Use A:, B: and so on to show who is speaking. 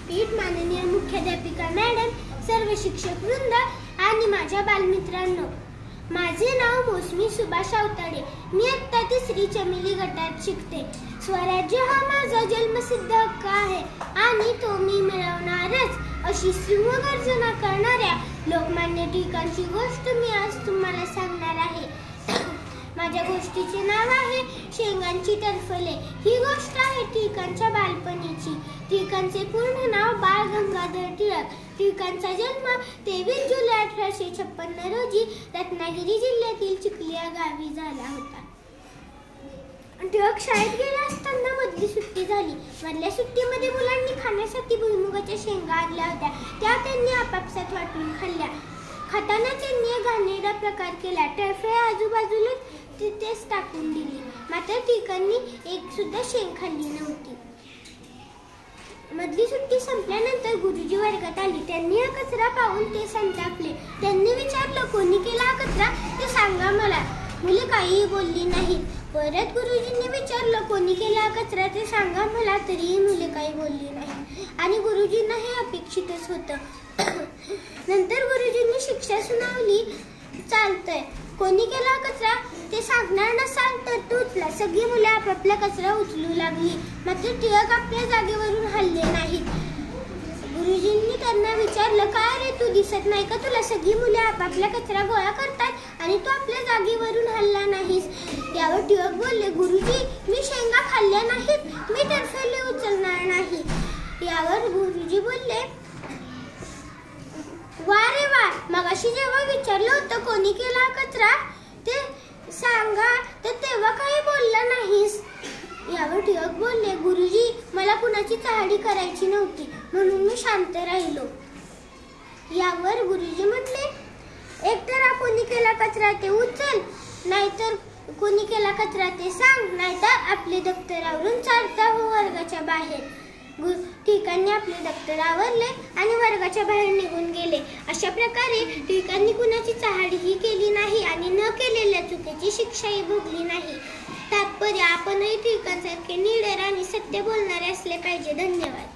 A: विद्यापीठ, माननीय मुख्याध्यापिका मॅडम, सर्व शिक्षक वृंद आणि माझ्या बालमित्रांनो, माझे नाव मौसमी सुभाष अवताडे. मी इयत्ता 3री चमेली गटात शिकते. स्वराज्य हा माझा जन्मसिद्ध हक्क आहे आणि तो मी मिळवणारच, अशी सिंहगर्जना करणाऱ्या लोकमान्य टिळकांची गोष्ट मी आज तुम्हाला सांगणार आहे. माझ्या गोष्टीचे नाव आहे शेंगांची टरफले. ही गोष्ट आहे टिळकांच्या बालपणीची. टिळकांचे पूर्ण नाव बाळ गंगाधर टिळक. टिळकांचा जन्म 23 जुलै 1856 रोजी रत्नागिरी जिल्ह्यातील चिखली या गावी झाला होता. टिळक शाळेत गेले असताना मधली सुट्टी झाली. मधल्या सुट्टीमध्ये मुलांनी खाण्यासाठी भुईमुगाच्या शेंगा आणल्या होत्या. त्या त्यांनी आपापसात वाटून खाल्ल्या. खाताना त्यांनी घाणेरडा प्रकार केला. टरफळे आजूबाजूला तिथेच टाकून दिली. मात्र टिळकांनी एक सुद्धा शेंग खाल्ली नव्हती. मधली सुट्टी संपल्यानंतर गुरुजी वर्गात आली. त्यांनी हा कचरा पाहून ते संतापले. त्यांनी विचारलं, कोणी केला हा कचरा ते सांगा मला. मुले काहीही बोलली नाहीत. परत गुरुजींनी विचारलं, कोणी केला हा कचरा ते सांगा मला. तरीही मुले काही बोलली नाही आणि गुरुजींना हे अपेक्षितच होतं. नंतर गुरुजींनी शिक्षा सुनावली, चालतंय, कोणी केला कचरा ते सांगणार नसाल तर तू उचला. सगळी मुले आपापला कचरा उचलू लागली. मात्र टिळक आपल्या जागेवरून हलले नाहीत. गुरुजींनी त्यांना विचारलं, काय रे, तू दिसत नाही का तुला? सगळी मुले आपापला कचरा गोळा करतात आणि तू आपल्या जागेवरून हलला नाहीस. यावर टिळक बोलले, गुरुजी, मी शेंगा खाल्ल्या नाहीत, मी टरफले उचलणार नाही. यावर गुरुजी बोलले, वा रे वा, मगाशी जेव्हा विचारलं होतं कोणी केला कचरा ते सांगा तर तेव्हा काही बोलला नाहीस. यावर टिळक बोलले, गुरुजी, मला कुणाची चहाडी करायची नव्हती म्हणून मी शांत राहिलो. यावर गुरुजी म्हटले, एकतर कोणी केला कचरा ते उचल, नाहीतर कोणी केला कचरा ते सांग, नाहीतर आपले दप्तरावरून चालता हो वर्गाच्या बाहेर. टिळकांनी आपले दप्तर आवरले आणि वर्गाच्या बाहेर निघून गेले. अशा प्रकारे टिळकांनी कुणाची चहाडीही केली नाही आणि न केलेल्या चुकीची शिक्षाही भोगली नाही. तात्पर्य, आपणही टिळकांसारखे निडर आणि सत्य बोलणारे असले पाहिजे. धन्यवाद.